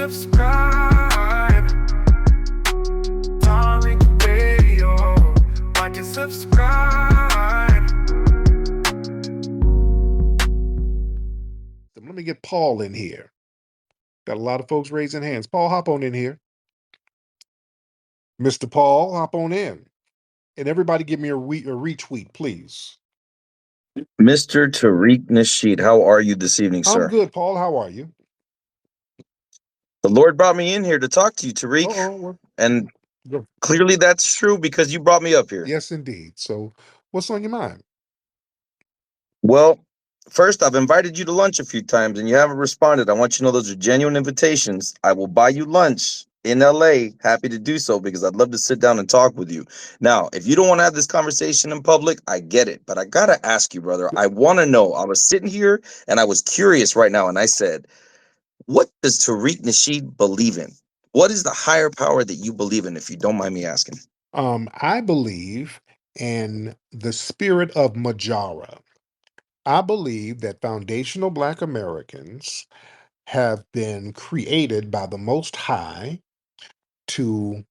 subscribe. Tariq Radio. Watch and subscribe. Let me get Paul in here. Got a lot of folks raising hands. Paul, hop on in here. Mr. Paul, hop on in. And everybody give me a retweet, please. Mr. Tariq Nasheed, how are you this evening, I'm sir? good, Paul. How are you? The Lord brought me in here to talk to you, Tariq. Uh-oh. And clearly that's true because you brought me up here. Yes, indeed. So what's on your mind? Well, first, I've invited you to lunch a few times and you haven't responded. I want you to know those are genuine invitations. I will buy you lunch in LA. Happy to do so because I'd love to sit down and talk with you. Now, if you don't want to have this conversation in public, I get it. But I got to ask you, brother, I want to know. I was sitting here and I was curious right now and I said, what does Tariq Nasheed believe in? What is the higher power that you believe in, if you don't mind me asking? I believe in the spirit of Majara. I believe that foundational Black Americans have been created by the Most High to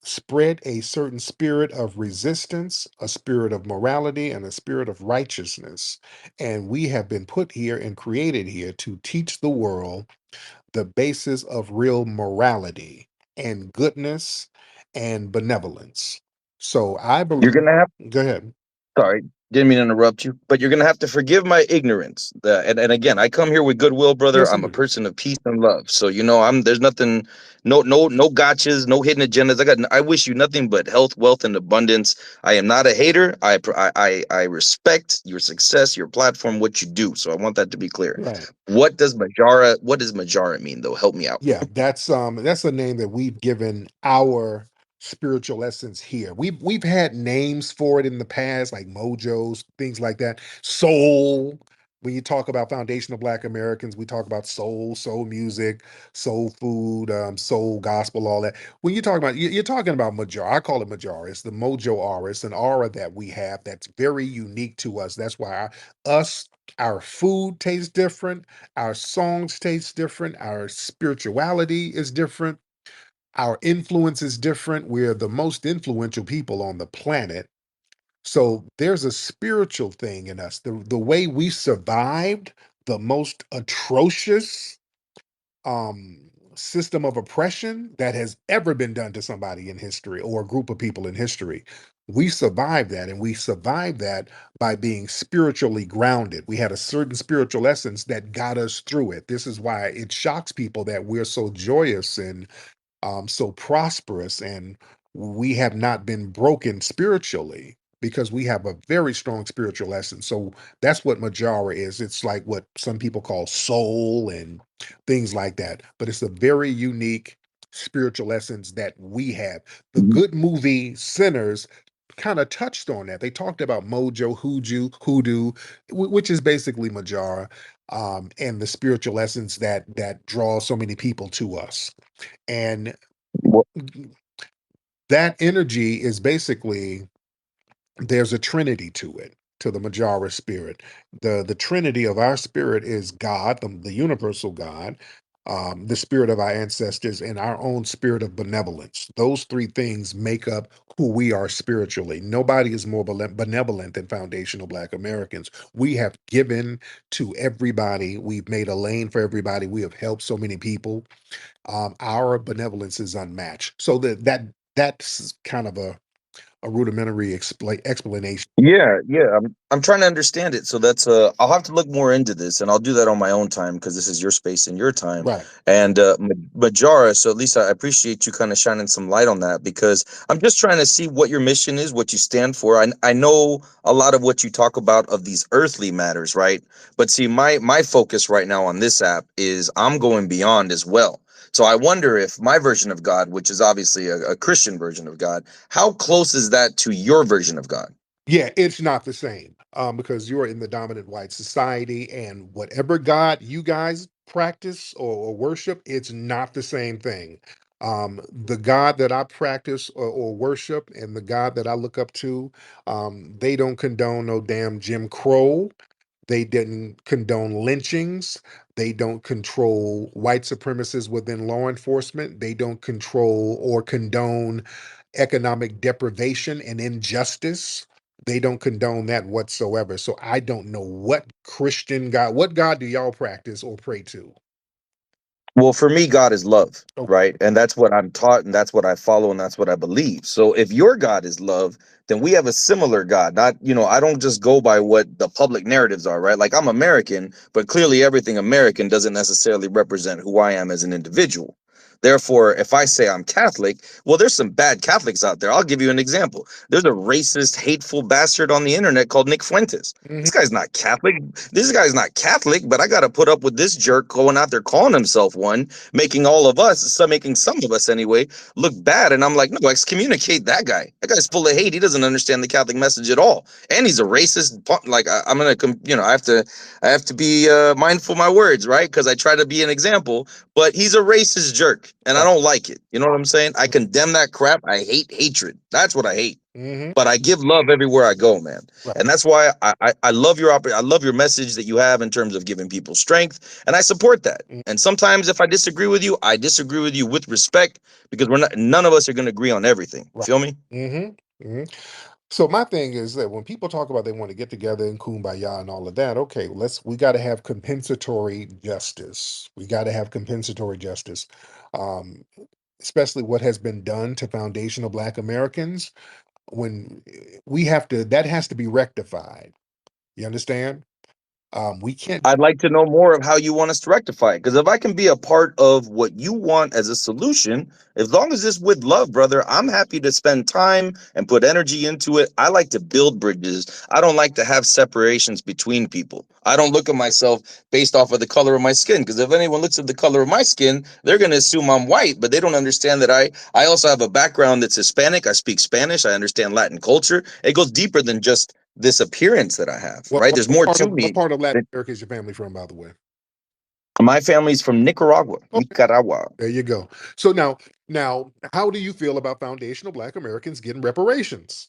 spread a certain spirit of resistance, a spirit of morality, and a spirit of righteousness. And we have been put here and created here to teach the world the basis of real morality and goodness and benevolence. So I You're believe, going to have go ahead. Sorry, didn't mean to interrupt you, but you're gonna have to forgive my ignorance. And again, I come here with goodwill, brother. Yes, I'm a indeed. person of peace and love. So there's nothing, no gotchas, no hidden agendas. I wish you nothing but health, wealth, and abundance. I am not a hater. I respect your success, your platform, what you do. So I want that to be clear. Right. What does Majara mean though? Help me out. Yeah, that's a name that we've given our spiritual essence here. We've had names for it in the past, like mojos, things like that. Soul. When you talk about foundational Black Americans, we talk about soul music, soul food, soul gospel, all that. When you talk about, you're talking about Majara. I call it Majara. It's the mojo aura. It's an aura that we have that's very unique to us. That's why us, our food tastes different, our songs taste different, our spirituality is different, our influence is different. We're the most influential people on the planet. So there's a spiritual thing in us. The way we survived the most atrocious system of oppression that has ever been done to somebody in history or a group of people in history. We survived that, and we survived that by being spiritually grounded. We had a certain spiritual essence that got us through it. This is why it shocks people that we're so joyous and so prosperous, and we have not been broken spiritually because we have a very strong spiritual essence. So that's what Majara is. It's like what some people call soul and things like that, but it's a very unique spiritual essence that we have. The good movie Sinners kind of touched on that. They talked about mojo, hoodoo, which is basically Majara, and the spiritual essence that draws so many people to us. And that energy is basically, there's a trinity to it, to the Majara spirit. The trinity of our spirit is God, the universal God, the spirit of our ancestors, and our own spirit of benevolence. Those three things make up who we are spiritually. Nobody is more benevolent than foundational Black Americans. We have given to everybody. We've made a lane for everybody. We have helped so many people. Our benevolence is unmatched. So that's kind of a rudimentary explanation. Yeah. I'm trying to understand it. So that's I'll have to look more into this, and I'll do that on my own time because this is your space and your time. Right. And Majara. So at least I appreciate you kind of shining some light on that because I'm just trying to see what your mission is, what you stand for. I know a lot of what you talk about of these earthly matters, right? But see, my focus right now on this app is I'm going beyond as well. So I wonder if my version of God, which is obviously a Christian version of God, how close is that to your version of God? Yeah, it's not the same because you're in the dominant white society, and whatever God you guys practice or worship, it's not the same thing. The God that I practice or worship and the God that I look up to, they don't condone no damn Jim Crow. They didn't condone lynchings. They don't control white supremacists within law enforcement. They don't control or condone economic deprivation and injustice. They don't condone that whatsoever. So I don't know what Christian God, what God do y'all practice or pray to? Well, for me, God is love, Okay. right? And that's what I'm taught, and that's what I follow, and that's what I believe. So if your God is love, then we have a similar God. Not, I don't just go by what the public narratives are, right? Like I'm American, but clearly everything American doesn't necessarily represent who I am as an individual. Therefore, if I say I'm Catholic, well, there's some bad Catholics out there. I'll give you an example. There's a racist, hateful bastard on the internet called Nick Fuentes. Mhm. This guy's not Catholic. This guy's not Catholic, but I got to put up with this jerk going out there calling himself one, making all of us, making some of us anyway, look bad. And I'm like, no, excommunicate that guy. That guy's full of hate. He doesn't understand the Catholic message at all, and he's a racist. Like I'm gonna, I have to be mindful of my words, right? Because I try to be an example. But he's a racist jerk, and I Right. don't like it. You know what I'm saying? I condemn that crap. I hate hatred. That's what I hate. Mhm. But I give love everywhere I go, man. Right. And that's why I love I love your message that you have in terms of giving people strength, and I support that. Mm. And sometimes if I disagree with you, I disagree with you with respect, because none of us are going to agree on everything. Right. Feel me? Mhm. Mhm. So my thing is that when people talk about they want to get together and kumbaya and all of that, okay, we got to have compensatory justice. We got to have compensatory justice. Um, Especially what has been done to foundational Black Americans, when we have to, that has to be rectified. You understand? We can't. I'd like to know more of how you want us to rectify it. Because if I can be a part of what you want as a solution, as long as it's with love, brother, I'm happy to spend time and put energy into it. I like to build bridges. I don't like to have separations between people. I don't look at myself based off of the color of my skin. Because if anyone looks at the color of my skin, they're going to assume I'm white, but they don't understand that I also have a background that's Hispanic. I speak Spanish. I understand Latin culture. It goes deeper than just this appearance that I have, right? There's more to What me. part of Latin America is your family from, by the way? My family's from Nicaragua. Okay, Nicaragua. there you go. So now, how do you feel about foundational Black Americans getting reparations?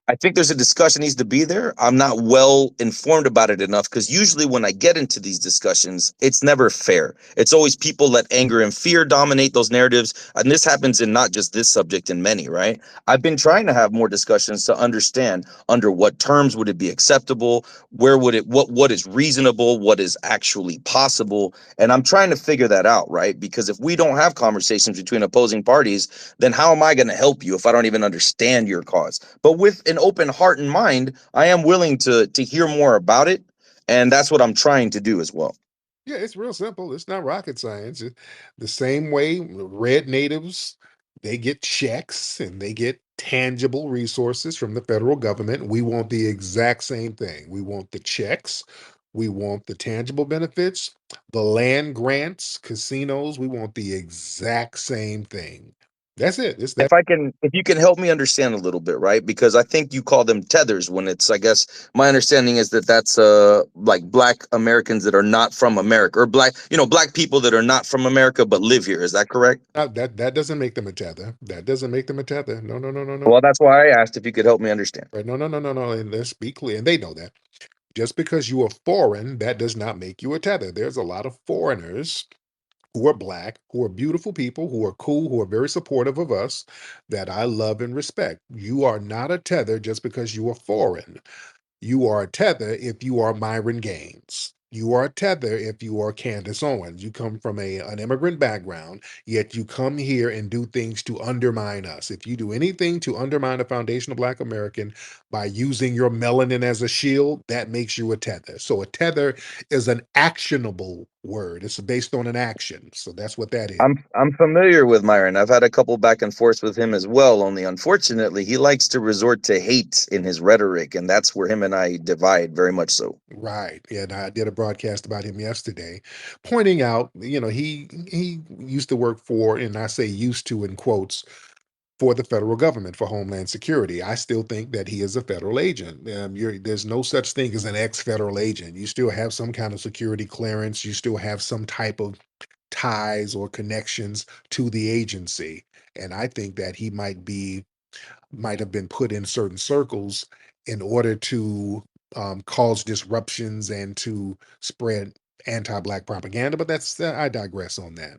I think there's a discussion needs to be there. I'm not well informed about it enough, because usually when I get into these discussions, it's never fair. It's always people let anger and fear dominate those narratives. And this happens in not just this subject, in many, right? I've been trying to have more discussions to understand under what terms would it be acceptable, where would it what is reasonable, what is actually possible. And I'm trying to figure that out, right? Because if we don't have conversations between opposing parties, then how am I going to help you if I don't even understand your cause? But with an open heart and mind, I am willing to hear more about it, and that's what I'm trying to do as well. Yeah, it's real simple. It's not rocket science. The same way red natives, they get checks and they get tangible resources from the federal government. We want the exact same thing. We want the checks. We want the tangible benefits, the land grants, casinos. We want the exact same thing. That's it. It's that. If you can help me understand a little bit, right? Because I think you call them tethers when it's, I guess my understanding is that that's like black Americans that are not from America, or black people that are not from America but live here. Is that correct? That doesn't make them a tether. That doesn't make them a tether. No, no, no, no, no. Well, that's why I asked if you could help me understand. Right? No, no, no, no, no. And let's be clear. And they know that. Just because you are foreign, that does not make you a tether. There's a lot of foreigners who are Black, who are beautiful people, who are cool, who are very supportive of us, that I love and respect. You are not a tether just because you are foreign. You are a tether if you are Myron Gaines. You are a tether if you are Candace Owens. You come from an immigrant background, yet you come here and do things to undermine us. If you do anything to undermine a foundational Black American by using your melanin as a shield, that makes you a tether. So a tether is an actionable word. It's based on an action. So that's what that is. I'm familiar with Myron. I've had a couple back and forths with him as well. Only unfortunately, he likes to resort to hate in his rhetoric, and that's where him and I divide very much so. Right. Yeah, and I did a broadcast about him yesterday, pointing out, he used to work for, and I say used to in quotes, for the federal government for Homeland Security. I still think that he is a federal agent. There's no such thing as an ex-federal agent. You still have some kind of security clearance. You still have some type of ties or connections to the agency. And I think that might have been put in certain circles in order to cause disruptions and to spread anti-black propaganda. But that's I digress on that.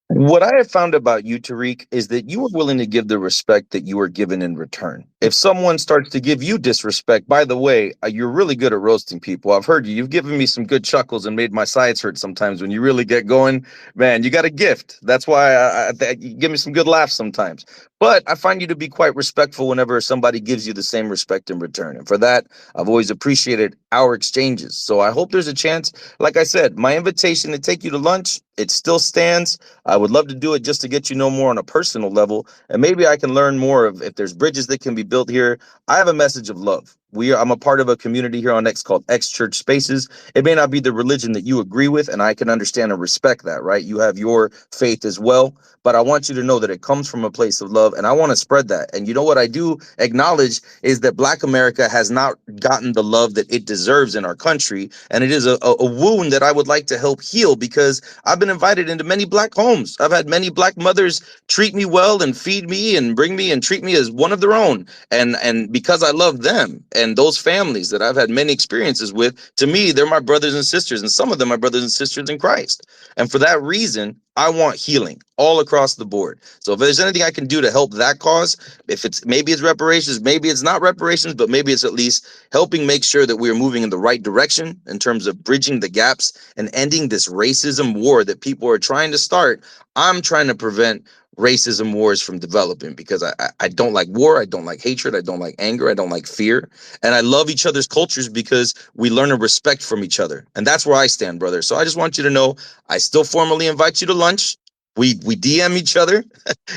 What I have found about you, Tariq, is that you are willing to give the respect that you are given in return. If someone starts to give you disrespect, by the way, you're really good at roasting people. I've heard you. You've given me some good chuckles and made my sides hurt sometimes when you really get going. Man, you got a gift. That's why you give me some good laughs sometimes. But I find you to be quite respectful whenever somebody gives you the same respect in return. And for that, I've always appreciated our exchanges. So I hope there's a chance. Like I said, my invitation to take you to lunch, it still stands. I would love to do it just to get you know more on a personal level, and maybe I can learn more of if there's bridges that can be built here. I have a message of love. I'm a part of a community here on X called X Church Spaces. It may not be the religion that you agree with, and I can understand and respect that, right? You have your faith as well, but I want you to know that it comes from a place of love, and I want to spread that. And you know what I do acknowledge is that Black America has not gotten the love that it deserves in our country, and it is a wound that I would like to help heal because I've been invited into many Black homes. I've had many Black mothers treat me well and feed me and bring me and treat me as one of their own. And because I love them and those families that I've had many experiences with, to me, they're my brothers and sisters, and some of them are brothers and sisters in Christ. And for that reason, I want healing all across the board. So if there's anything I can do to help that cause, if it's maybe it's reparations, maybe it's not reparations, but maybe it's at least helping make sure that we are moving in the right direction in terms of bridging the gaps and ending this racism war that people are trying to start. I'm trying to prevent racism wars from developing because I don't like war. I don't like hatred. I don't like anger. I don't like fear. And I love each other's cultures because we learn a respect from each other. And that's where I stand, brother. So I just want you to know I still formally invite you to lunch. We DM each other.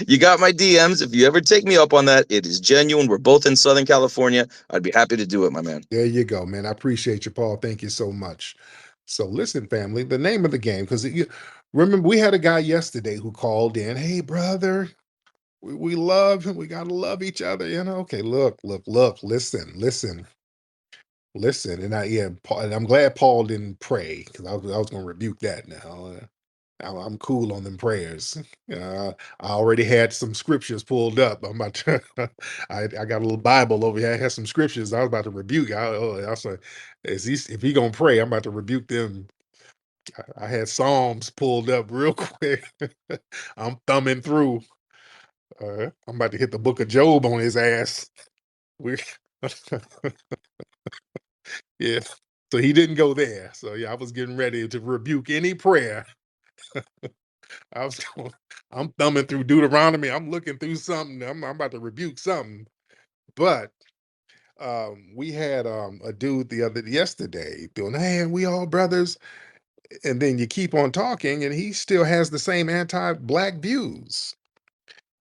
You got my DMs. If you ever take me up on that, it is genuine. We're both in Southern California. I'd be happy to do it, my man. There you go, man. I appreciate you, Paul. Thank you so much. So listen, family, the name of the game, because remember we had a guy yesterday who called in. Hey, brother, we love him. We gotta love each other. Okay, look, listen. And Paul, and I'm glad Paul didn't pray because I was gonna rebuke that now. I'm cool on them prayers. I already had some scriptures pulled up. I'm about to, I got a little Bible over here. I had some scriptures. I was about to rebuke. I was like, if he gonna pray, I'm about to rebuke them. I had Psalms pulled up real quick. I'm thumbing through. I'm about to hit the book of Job on his ass. We, yeah. So he didn't go there. So yeah, I was getting ready to rebuke any prayer. I was going, I'm thumbing through Deuteronomy. I'm looking through something. I'm about to rebuke something. But we had a dude yesterday doing, hey, we all brothers. And then you keep on talking, and he still has the same anti-black views.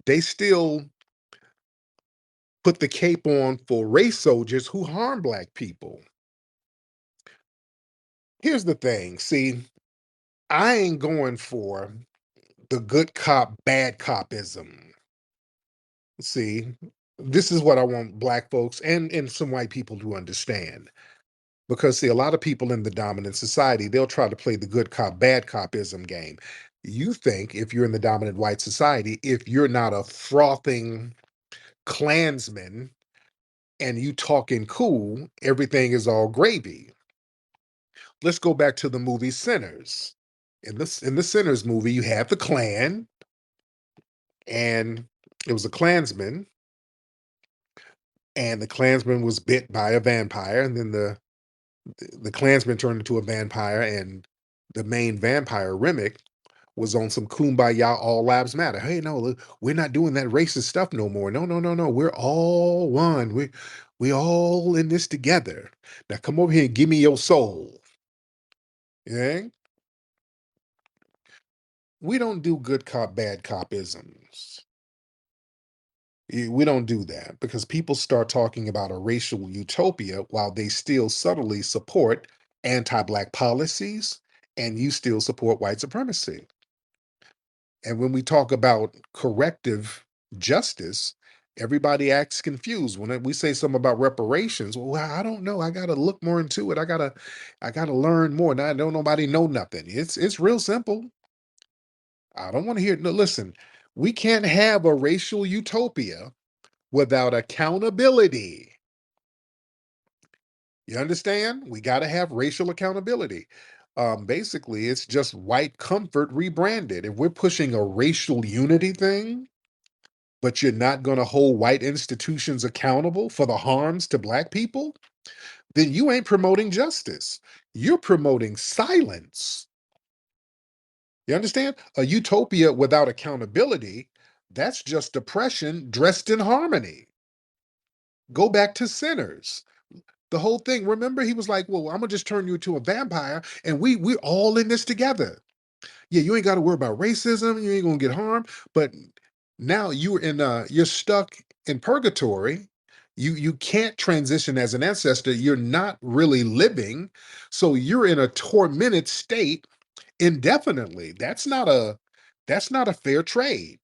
They still put the cape on for race soldiers who harm black people. Here's the thing. See, I ain't going for the good cop, bad copism. See, this is what I want black folks and some white people to understand. Because see, a lot of people in the dominant society, they'll try to play the good cop, bad copism game. You think if you're in the dominant white society, if you're not a frothing Klansman and you talking cool, everything is all gravy. Let's go back to the movie Sinners. In the Sinners movie, you have the Klan, and it was a Klansman, and the Klansman was bit by a vampire, and then the Klansman turned into a vampire, and the main vampire, Remick, was on some kumbaya, all lives matter. Hey, no, look, we're not doing that racist stuff no more. No, no, no, no. We're all one. We all in this together. Now come over here and give me your soul. Yeah? We don't do good cop, bad copisms. We don't do that because people start talking about a racial utopia while they still subtly support anti-black policies and you still support white supremacy. And when we talk about corrective justice, everybody acts confused when we say something about reparations. Well, I don't know. I got to look more into it. I gotta learn more. Now, don't nobody know nothing. It's real simple. I don't want to hear. No, listen. We can't have a racial utopia without accountability. You understand? We got to have racial accountability. Basically, it's just white comfort rebranded. If we're pushing a racial unity thing, but you're not going to hold white institutions accountable for the harms to black people, then you ain't promoting justice. You're promoting silence. You understand? A utopia without accountability, that's just oppression dressed in harmony. Go back to sinners. The whole thing. Remember, he was like, "Well, I'm gonna just turn you into a vampire, and we're all in this together. Yeah, you ain't got to worry about racism. You ain't gonna get harmed. But now you're stuck in purgatory. You can't transition as an ancestor. You're not really living, so you're in a tormented state indefinitely. That's not a fair trade.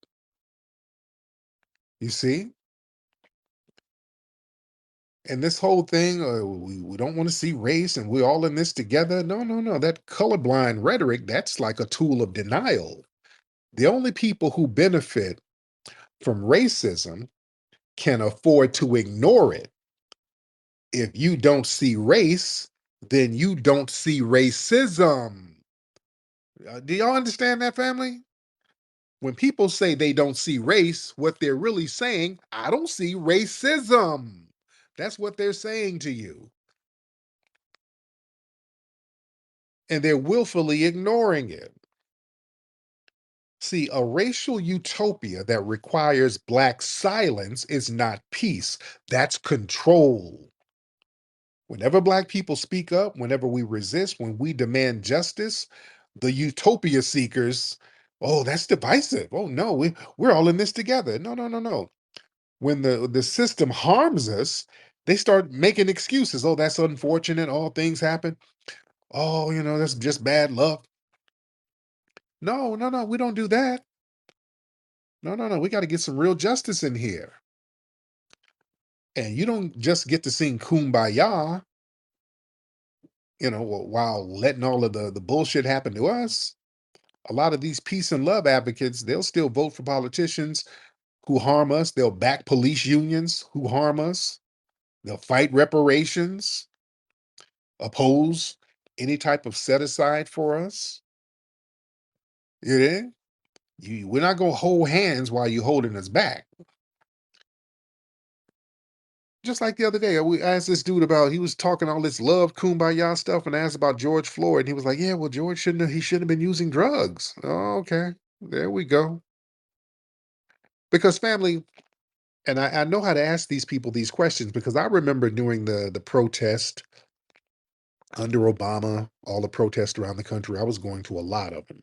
You see." And this whole thing, we don't want to see race and we're all in this together. No, no, no. That colorblind rhetoric, that's like a tool of denial. The only people who benefit from racism can afford to ignore it. If you don't see race, then you don't see racism. Do y'all understand that, family? When people say they don't see race, what they're really saying, I don't see racism. That's what they're saying to you. And they're willfully ignoring it. See, a racial utopia that requires black silence is not peace, that's control. Whenever black people speak up, whenever we resist, when we demand justice, the utopia seekers, oh, that's divisive. Oh, no, we're all in this together. No, no, no, no. When the system harms us, they start making excuses. Oh, that's unfortunate. All things happen. Oh, that's just bad luck. No, no, no, we don't do that. No, no, no. We got to get some real justice in here. And you don't just get to sing Kumbaya, while letting all of the bullshit happen to us. A lot of these peace and love advocates, they'll still vote for politicians who harm us. They'll back police unions who harm us. They'll fight reparations, oppose any type of set aside for us. You know? We're not going to hold hands while you're holding us back. Just like the other day, we asked this dude about, he was talking all this love kumbaya stuff, and I asked about George Floyd. And he was like, yeah, well, George shouldn't have been using drugs. Oh, okay. There we go. Because family, and I know how to ask these people these questions because I remember during the protest under Obama, all the protests around the country, I was going to a lot of them.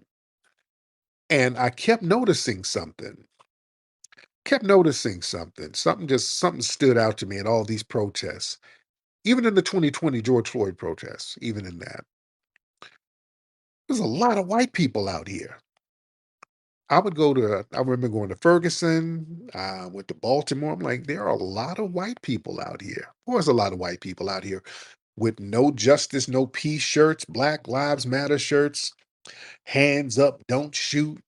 And I kept noticing something. Something stood out to me in all these protests. Even in the 2020 George Floyd protests, even in that. There's a lot of white people out here. I remember going to Ferguson, went to Baltimore. I'm like, there are a lot of white people out here. There's a lot of white people out here with no justice, no peace shirts, Black Lives Matter shirts, hands up, don't shoot.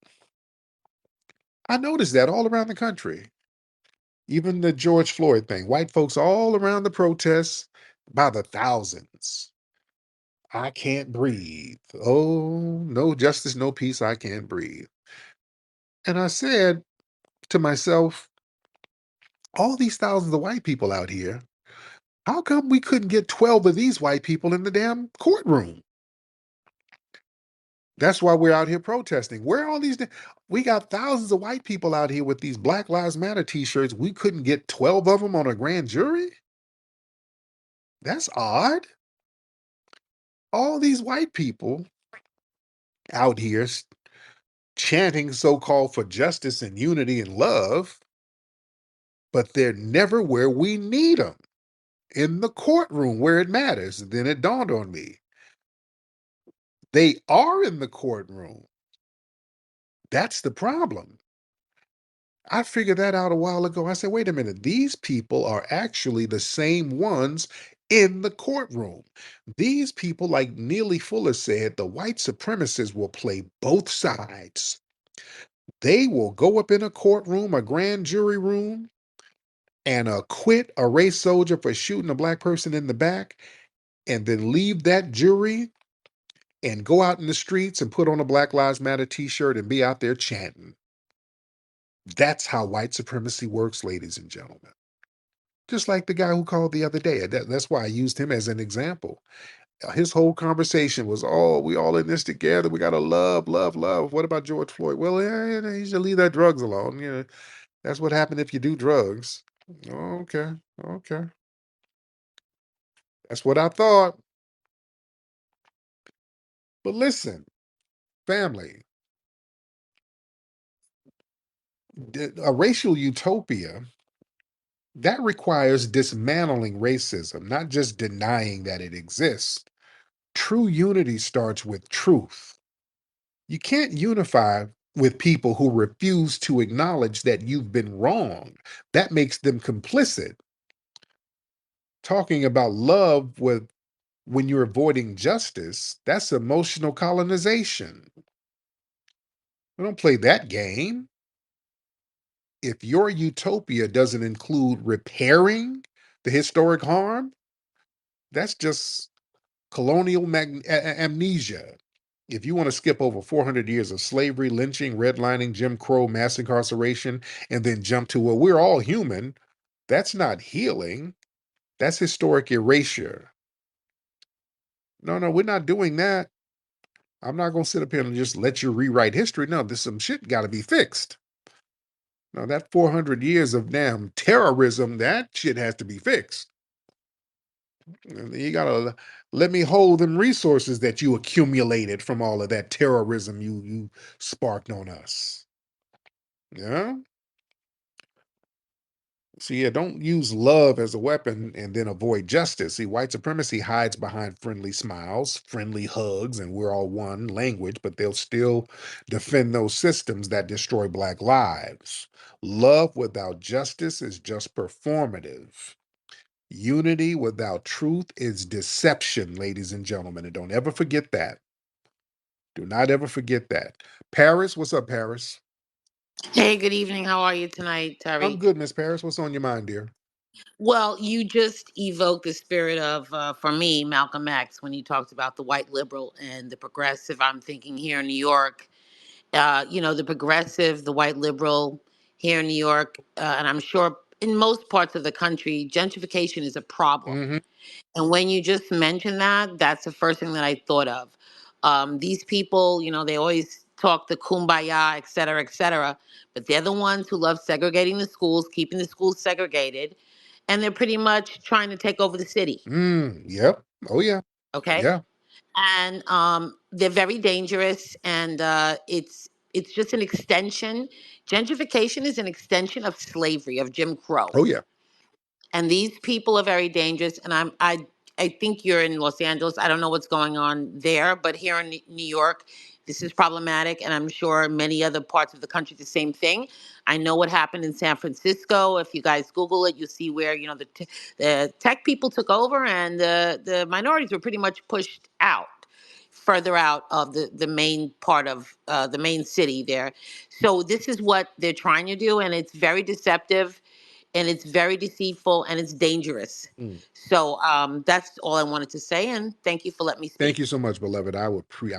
I noticed that all around the country. Even the George Floyd thing, white folks all around the protests by the thousands. I can't breathe. Oh, no justice, no peace, I can't breathe. And I said to myself, all these thousands of white people out here, how come we couldn't get 12 of these white people in the damn courtroom? That's why we're out here protesting. Where are all these? We got thousands of white people out here with these Black Lives Matter t-shirts. We couldn't get 12 of them on a grand jury? That's odd. All these white people out here chanting so-called for justice and unity and love, but they're never where we need them, in the courtroom where it matters. And then it dawned on me, they are in the courtroom. That's the problem. I figured that out a while ago. I said, wait a minute, these people are actually the same ones in the courtroom. These people, like Neely Fuller said, the white supremacists will play both sides. They will go up in a courtroom, a grand jury room, and acquit a race soldier for shooting a black person in the back. and then leave that jury and go out in the streets and put on a Black Lives Matter t-shirt and be out there chanting. That's how white supremacy works, ladies and gentlemen. Just like the guy who called the other day. That's why I used him as an example. His whole conversation was, oh, we all in this together. We got to love, love, love. What about George Floyd? Well, yeah, you should leave that drugs alone. That's what happened if you do drugs. Okay, okay. That's what I thought. But listen, family, a racial utopia, that requires dismantling racism, not just denying that it exists. True unity starts with truth. You can't unify with people who refuse to acknowledge that you've been wrong. That makes them complicit. Talking about love with when you're avoiding justice, that's emotional colonization. We don't play that game. If your utopia doesn't include repairing the historic harm, that's just colonial amnesia. If you want to skip over 400 years of slavery, lynching, redlining, Jim Crow, mass incarceration, and then jump to, well, we're all human, that's not healing. That's historic erasure. No, we're not doing that. I'm not going to sit up here and just let you rewrite history. No, there's some shit got to be fixed. Now, that 400 years of damn terrorism, that shit has to be fixed. And you got to let me hold them resources that you accumulated from all of that terrorism you sparked on us. Yeah? See, yeah, don't use love as a weapon and then avoid justice. See, white supremacy hides behind friendly smiles, friendly hugs, and we're all one language, but they'll still defend those systems that destroy Black lives. Love without justice is just performative. Unity without truth is deception, ladies and gentlemen. And don't ever forget that. Do not ever forget that. Paris, what's up, Paris? Hey, good evening. How are you tonight, I'm Tariq? good, Miss Paris. What's on your mind, dear? Well, you just evoked the spirit of, for me, Malcolm X when you talked about the white liberal and the progressive. I'm thinking here in New York, the progressive, the white liberal here in New York, and I'm sure in most parts of the country, gentrification is a problem. Mm-hmm. And when you just mentioned that, that's the first thing that I thought of. These people, they always talk the kumbaya, et cetera, but they're the ones who love segregating the schools, keeping the schools segregated, and they're pretty much trying to take over the city. Yep. Oh, yeah. Okay, Yeah. and they're very dangerous, and it's just an extension. Gentrification is an extension of slavery, of Jim Crow, Oh, yeah. and these people are very dangerous. And I think you're in Los Angeles. I don't know what's going on there, but here in New York, this is problematic, and I'm sure many other parts of the country the same thing. I know what happened in San Francisco. If you guys Google it, you'll see where the tech people took over, and the minorities were pretty much pushed out, further out of the main part of the main city there. So this is what they're trying to do, and it's very deceptive, and it's very deceitful, and it's dangerous. Mm. So that's all I wanted to say, and thank you for letting me Thank speak. you so much, beloved. I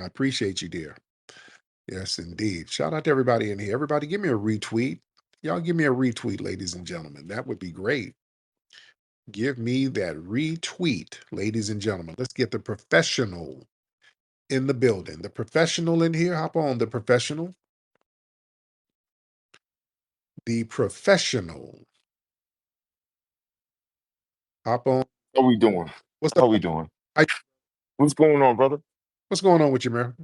appreciate you, dear. Yes, indeed. Shout out to everybody in here. Everybody, give me a retweet. Y'all give me a retweet, ladies and gentlemen. That would be great. Give me that retweet, ladies and gentlemen. Let's get the professional in the building. The professional in here. Hop on, the professional. The professional. Hop on. How we doing? What's How up? we doing? Hi- What's going on, brother? What's going on with you, man?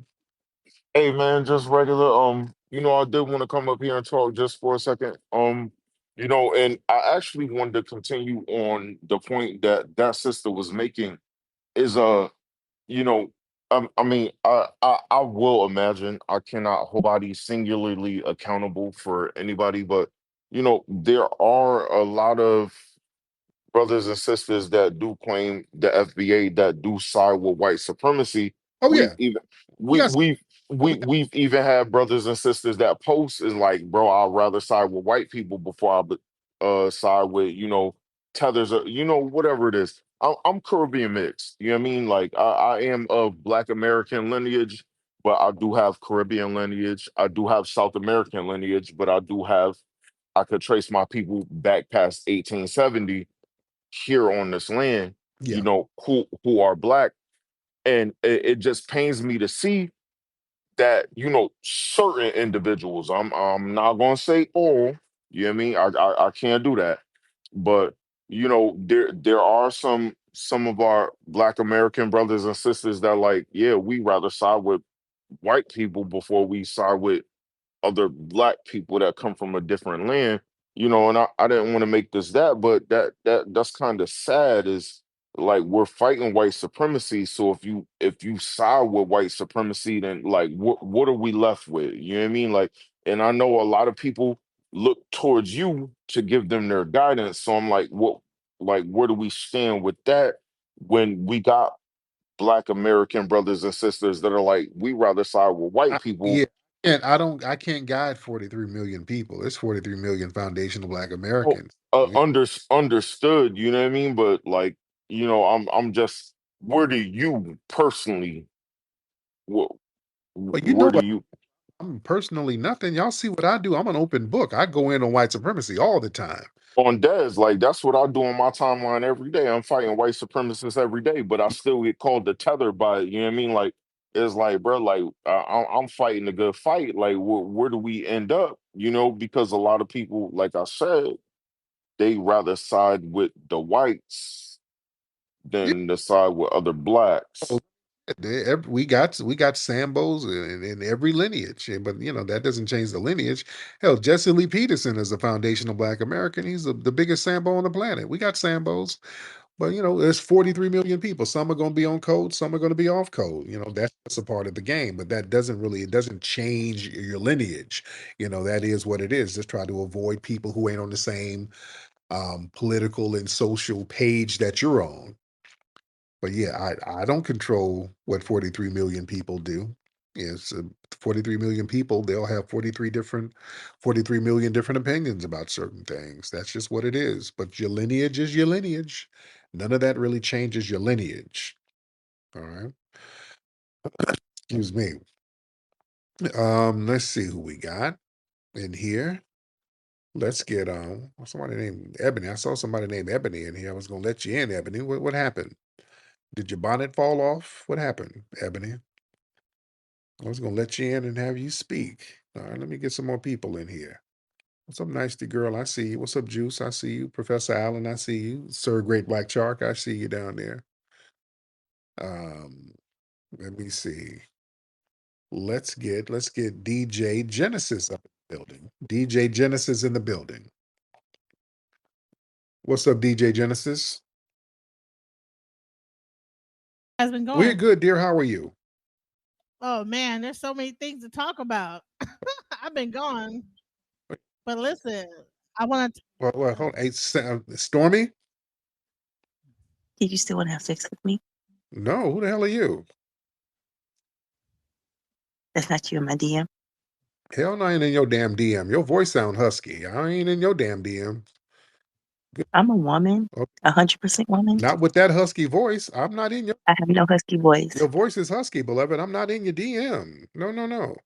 Hey man, just regular. I did want to come up here and talk just for a second. And I actually wanted to continue on the point that that sister was making. Is you know, I will imagine I cannot hold body singularly accountable for anybody, but there are a lot of brothers and sisters that do claim the FBA that do side with white supremacy. Oh We've yeah, even we we got. we've We got we've even had brothers and sisters that post is like, bro, I'd rather side with white people before I side with tethers, or whatever it is. I'm Caribbean mixed. You know what I mean? Like I am of Black American lineage, but I do have Caribbean lineage. I do have South American lineage, but I could trace my people back past 1870 here on this land. Yeah. Who are Black, and it just pains me to see that certain individuals. I'm not gonna say all. You know what I mean? I can't do that, but there are some of our Black American brothers and sisters that, like, yeah, we rather side with white people before we side with other Black people that come from a different land. And I didn't want to make this that, but that's kind of sad. Is like we're fighting white supremacy. So if you side with white supremacy, then like what are we left with? You know what I mean? Like, and I know a lot of people look towards you to give them their guidance. So I'm like, where do we stand with that when we got Black American brothers and sisters that are like, we rather side with white people. Yeah. And I can't guide 43 million people. It's 43 million foundational Black Oh, Americans. Yeah. understood, you know what I mean? But like, I'm just, where do you personally, wh- But you know where do what? you I'm personally nothing. Y'all see what I do. I'm an open book. I go in on white supremacy all the time. on Des? Like, that's what I do on my timeline every day. I'm fighting white supremacists every day, but I still get called the tether by, you know what I mean? Like, it's like, bro, like, I'm fighting a good fight. Like, where do we end up? Because a lot of people, like I said, they rather side with the whites Yeah. than the side with other Oh, Blacks. we got Sambos in every lineage, but that doesn't change the lineage. Hell, Jesse Lee Peterson is a foundational Black American. He's the biggest Sambo on the planet. We got Sambos, but there's 43 million people. Some are going to be on code, some are going to be off code. That's a part of the game, but it doesn't change your lineage. That is what it is. Just try to avoid people who ain't on the same political and social page that you're on. But yeah, I don't control what 43 million people do. It's 43 million people. They'll have 43 million different opinions about certain things. That's just what it is. But your lineage is your lineage. None of that really changes your lineage. All right. Excuse me. Let's see who we got in here. Let's get somebody named Ebony. I saw somebody named Ebony in here. I was gonna let you in, Ebony. What happened? Did your bonnet fall off? What happened, Ebony? I was gonna let you in and have you speak. All right, let me get some more people in here. What's up, Nicety Girl? I see you. What's up, Juice? I see you. Professor Allen, I see you. Sir Great Black Shark, I see you down there. Um, let me see. Let's get DJ Genesis up in the building. DJ Genesis in the building. What's up, DJ Genesis? Has been We're going. good, dear. How are you? Oh man, there's so many things to talk about. I've been gone, but listen, I want to. Well, hold on. Hey, Stormy? Did you still want to have sex with me? No, who the hell are you? That's not you in my DM. Hell no, I ain't in your damn DM. Your voice sound husky. I ain't in your damn DM. I'm a woman, Oh, 100% woman. not with that husky voice. I'm not in your. I have no husky voice. Your voice is husky, beloved. I'm not in your DM. No, no, no.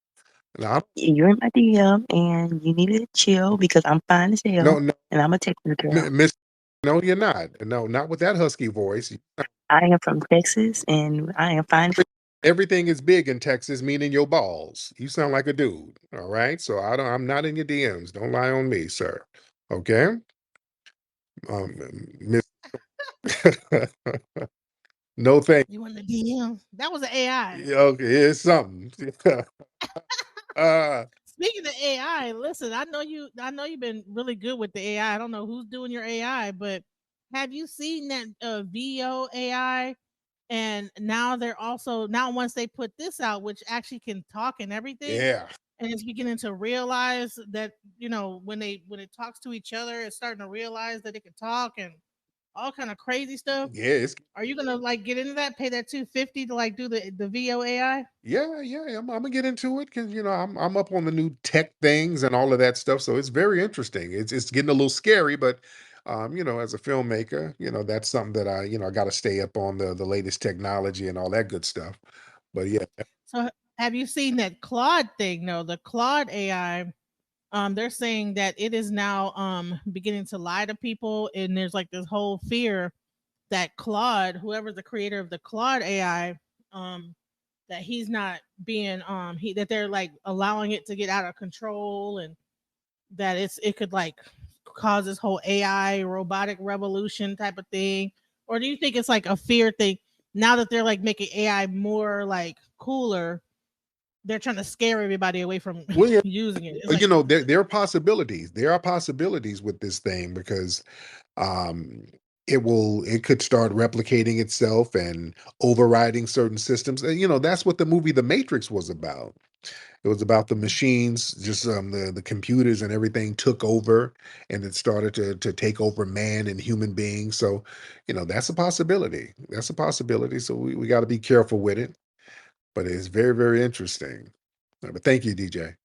No, You're in my DM, and you need to chill because I'm fine as hell, no, and I'm a Texas girl. Miss. No, you're not. No, not with that husky voice. I am from Texas, and I am fine. Everything is big in Texas, meaning your balls. You sound like a dude. All right. So I'm not in your DMs. Don't lie on me, sir. Okay. Miss. No thank. You want the DM? That was an AI. Okay, it's something. uh Speaking of AI, listen, I know you. I know you've been really good with the AI. I don't know who's doing your AI, but have you seen that VO AI? And now they're also now once they put this out, which actually can talk and everything, yeah. and it's beginning to realize that when it talks to each other, it's starting to realize that it can talk and all kind of crazy stuff. Yeah, it's Are you gonna like get into that? Pay that 250 to like do the VOAI? yeah, I'm gonna get into it because I'm up on the new tech things and all of that stuff. So it's very interesting. It's getting a little scary, but as a filmmaker, that's something that I got to stay up on the latest technology and all that good stuff. But yeah, So have you seen that Claude thing? No, the Claude AI. They're saying that it is now beginning to lie to people, and there's like this whole fear that Claude, whoever's the creator of the Claude AI, that he's not being that they're like allowing it to get out of control, and that it could like cause this whole AI robotic revolution type of thing. Or do you think it's like a fear thing now that they're like making AI more like cooler? They're trying to scare everybody away from well, yeah, using it. It's like there are possibilities. There are possibilities with this thing because um it could start replicating itself and overriding certain systems. And that's what the movie The Matrix was about. It was about the machines, just the computers and everything took over, and it started to take over man and human beings. So, that's a possibility. That's a possibility. So we got to be careful with it. But it's very, very interesting. But thank you, DJ.